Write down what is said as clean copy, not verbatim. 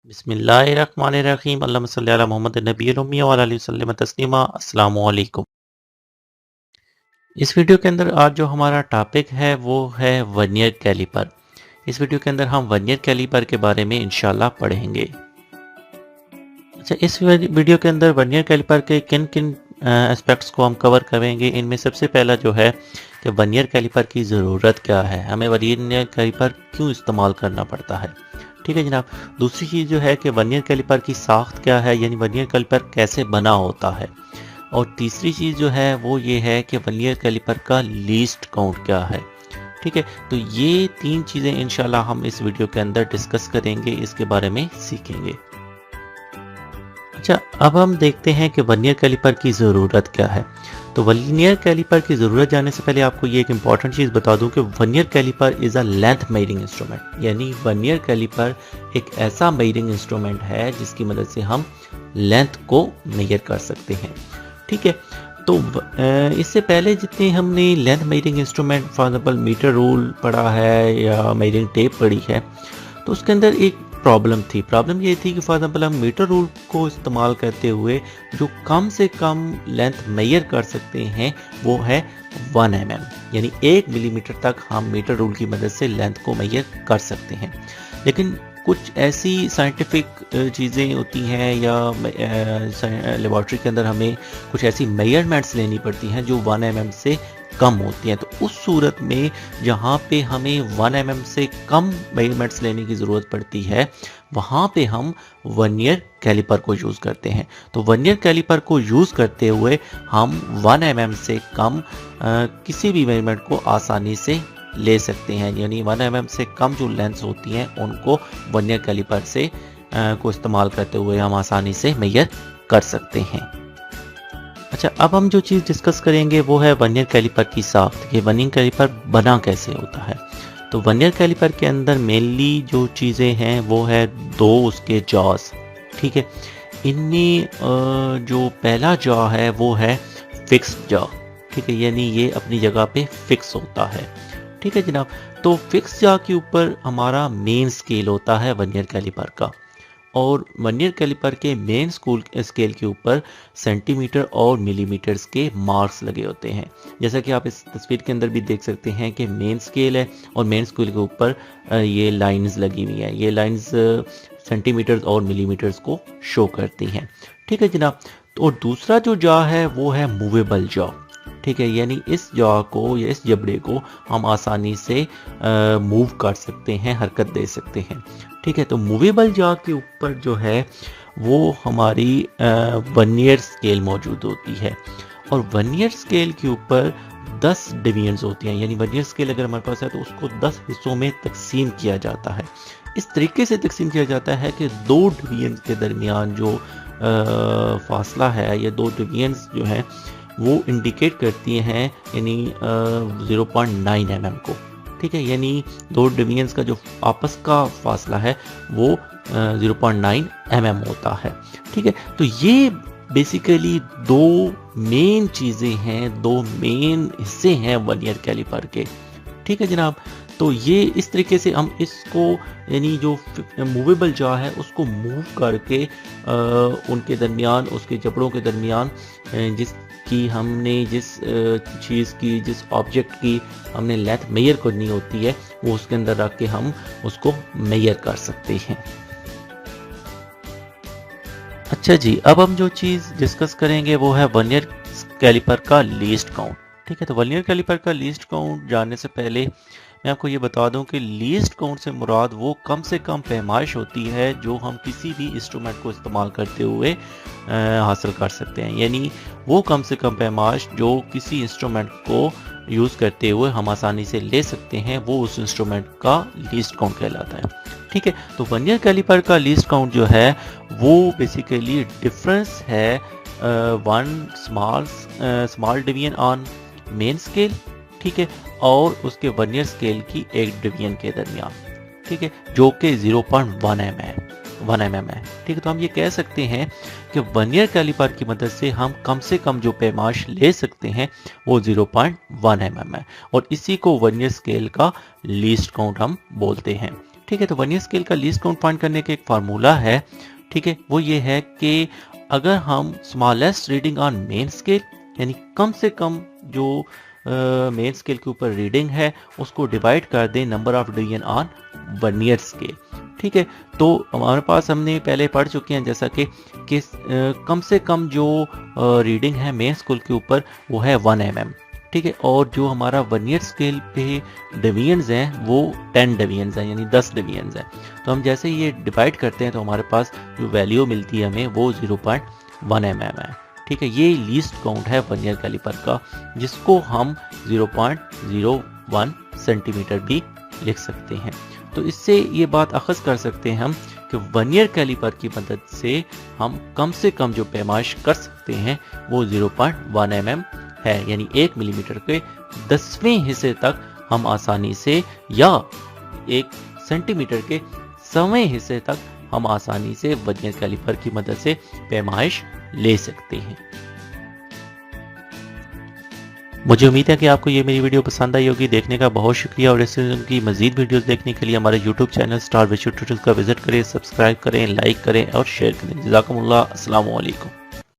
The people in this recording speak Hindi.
बिस्मिल्लाहिर्रहमानिर्रहीम अल्लाहुम्मा सल्ली अला मोहम्मद नबील उम्मी व अला आलिहि वसल्लम तस्लीमा। अस्सलामु अलैकुम। इस वीडियो के अंदर आज जो हमारा टॉपिक है वो है वर्नियर कैलिपर। इस वीडियो के अंदर हम वर्नियर कैलिपर के बारे में इंशाल्लाह पढ़ेंगे। अच्छा, इस वीडियो के अंदर वर्नियर कैलिपर के किन किन एस्पेक्ट्स को हम कवर करेंगे। इनमें सबसे पहला जो है कि वर्नियर कैलिपर की ज़रूरत क्या है, हमें वर्नियर कैलिपर क्यों इस्तेमाल करना पड़ता है। ठीक है जनाब। दूसरी चीज़ जो है कि वर्नियर कैलिपर की साख्त क्या है, यानी वर्नियर कैलिपर कैसे बना होता है। और तीसरी चीज़ जो है वो ये है कि वर्नियर कैलिपर का लीस्ट काउंट क्या है। ठीक है, तो ये तीन चीज़ें इंशाल्लाह हम इस वीडियो के अंदर डिस्कस करेंगे, इसके बारे में सीखेंगे। अच्छा, अब हम देखते हैं कि वर्नियर कैलिपर की ज़रूरत क्या है। तो वर्नियर कैलिपर की ज़रूरत जानने से पहले आपको ये एक इंपॉर्टेंट चीज़ बता दूं कि vernier caliper is a length measuring instrument, यानी वर्नियर कैलिपर एक ऐसा मेजरिंग इंस्ट्रूमेंट है जिसकी मदद से हम लेंथ को मेजर कर सकते हैं। ठीक है, तो इससे पहले जितने हमने length measuring instrument for example metre rule पढ़ा है या मेजरिंग टेप पढ़ी है, तो उसके अंदर एक प्रॉब्लम ये थी कि फॉर एग्जाम्पल हम मीटर रूल को इस्तेमाल करते हुए जो कम से कम लेंथ मेजर कर सकते हैं वो है 1 mm, यानी 1 मिलीमीटर तक हम मीटर रूल की मदद से लेंथ को मेजर कर सकते हैं। लेकिन कुछ ऐसी साइंटिफिक चीज़ें होती हैं या लेबॉर्ट्री के अंदर हमें कुछ ऐसी मेजरमेंट्स लेनी पड़ती हैं जो 1 mm से कम होती हैं। तो उस सूरत में जहाँ पे हमें 1 mm से कम मेजरमेंट्स लेने की ज़रूरत पड़ती है, वहाँ पे हम वर्नियर कैलिपर को यूज़ करते हैं। तो वर्नियर कैलिपर को यूज़ करते हुए हम 1 mm से कम किसी भी मेजरमेंट को आसानी से ले सकते हैं, यानी 1 mm से कम जो लेंस होती हैं उनको वर्नियर कैलिपर से को इस्तेमाल करते हुए हम आसानी से मेजर कर सकते हैं। अच्छा, अब हम जो चीज़ डिस्कस करेंगे वो है वर्नियर कैलिपर की साख्त, कि वर्नियर कैलिपर बना कैसे होता है। तो वर्नियर कैलिपर के अंदर मेनली जो चीज़ें हैं वो है दो उसके जॉस। ठीक है, इनमें जो पहला जॉ है वो है फिक्स्ड जॉ। ठीक है, यानी ये अपनी जगह पे फिक्स होता है। ठीक है जनाब। तो फिक्स जॉ के ऊपर हमारा मेन स्केल होता है वर्नियर कैलिपर का, और वर्नियर कैलिपर के मेन स्केल के ऊपर सेंटीमीटर और मिलीमीटर्स के मार्क्स लगे होते हैं। जैसा कि आप इस तस्वीर के अंदर भी देख सकते हैं कि मेन स्केल है और मेन स्केल के ऊपर ये लाइंस लगी हुई हैं। ये लाइंस सेंटीमीटर्स और मिलीमीटर्स को शो करती हैं। ठीक है जनाब। तो दूसरा जो जॉ है वो है मूवेबल जॉ। ठीक है, यानी इस जॉ को या इस जबड़े को हम आसानी से मूव कर सकते हैं, हरकत दे सकते हैं। ठीक है, तो मूवेबल जॉ के ऊपर जो है वो हमारी वर्नियर स्केल मौजूद होती है, और वर्नियर स्केल के ऊपर 10 डिवीजन्स होती हैं। यानी वर्नियर स्केल अगर हमारे पास है तो उसको 10 हिस्सों में तकसीम किया जाता है। इस तरीके से तकसीम किया जाता है कि दो डिवीजन के दरमियान जो फासला है, या दो डिवीजन्स जो हैं वो इंडिकेट करती हैं यानी 0.9 mm को। ठीक है, यानी दो डिवीजन्स का जो आपस का फासला है वो 0.9 mm होता है। ठीक है, तो ये बेसिकली दो मेन चीज़ें हैं, दो मेन हिस्से हैं वर्नियर कैलिपर के। ठीक है जनाब। तो ये इस तरीके से हम इसको यानी जो मूवेबल जॉ है उसको मूव करके उनके दरमियान, उसके जबड़ों के दरमियान जिसकी हमने जिस चीज़ की, जिस ऑब्जेक्ट की हमने लेंथ मेजर करनी होती है वो उसके अंदर रख के हम उसको मेजर कर सकते हैं। अच्छा जी, अब हम जो चीज़ डिस्कस करेंगे वो है वर्नियर कैलिपर का लीस्ट काउंट। ठीक है, तो वर्नियर कैलिपर का लीस्ट काउंट जानने से पहले मैं आपको ये बता दूं कि लीस्ट काउंट से मुराद वो कम से कम पैमाइश होती है जो हम किसी भी इंस्ट्रूमेंट को इस्तेमाल करते हुए हासिल कर सकते हैं। यानी वो कम से कम पैमाइश जो किसी इंस्ट्रूमेंट को यूज़ करते हुए हम आसानी से ले सकते हैं, वो उस इंस्ट्रूमेंट का लीस्ट काउंट कहलाता है। ठीक है, तो वर्नियर कैलिपर का लीस्ट काउंट जो है वो बेसिकली डिफरेंस है one small division on main scale, ठीक है, और उसके वर्नियर स्केल की एक डिवीजन के दरमियान। ठीक है, जो कि 0.1 mm है। ठीक है, तो हम ये कह सकते हैं कि वर्नियर कैलिपर की मदद से से कम जो पैमाइश ले सकते हैं वो 0.1 mm है, और इसी को वर्नियर स्केल का लीस्ट काउंट हम बोलते हैं। ठीक है, तो वर्नियर स्केल का लीस्ट काउंट फाइंड करने का एक फार्मूला है, ठीक है, वो ये है कि अगर हम smallest reading on main scale यानी कम से कम जो मेन स्केल के ऊपर रीडिंग है उसको डिवाइड कर दें number of division on vernier scale, ठीक है। तो हमारे पास हमने पहले पढ़ चुके हैं जैसा कि कम से कम जो रीडिंग है मेन स्केल के ऊपर वो है 1 mm, ठीक है, और जो हमारा वर्नियर स्केल पे डिवीजन्स हैं वो 10 डिवीजन्स हैं यानी 10 डिवीजन्स हैं। तो हम जैसे ये डिवाइड करते हैं तो हमारे पास जो वैल्यू मिलती है हमें वो 0.1 mm है, ठीक है। ये लीस्ट काउंट है वर्नियर कैलिपर का, जिसको हम 0.01 सेंटीमीटर भी लिख सकते हैं। तो इससे ये बात अखज़ कर सकते हैं हम कि वर्नियर कैलिपर की मदद से हम कम से कम जो पैमाइश कर सकते हैं वो 0.1 mm है, यानी 1 मिलीमीटर के 10वें हिस्से तक हम आसानी से, या 1 सेंटीमीटर के 100वें हिस्से तक हम आसानी से वर्नियर कैलिपर की मदद से पैमाइश ले सकते हैं। मुझे उम्मीद है कि आपको ये मेरी वीडियो पसंद आई होगी। देखने का बहुत शुक्रिया, और इस किस्म की मजीद वीडियोस देखने के लिए हमारे YouTube channel star visual tutorials का विजिट करें, सब्सक्राइब करें, लाइक करें और शेयर करें। जज़ाकुमुल्लाह, अस्सलामु अलैकुम।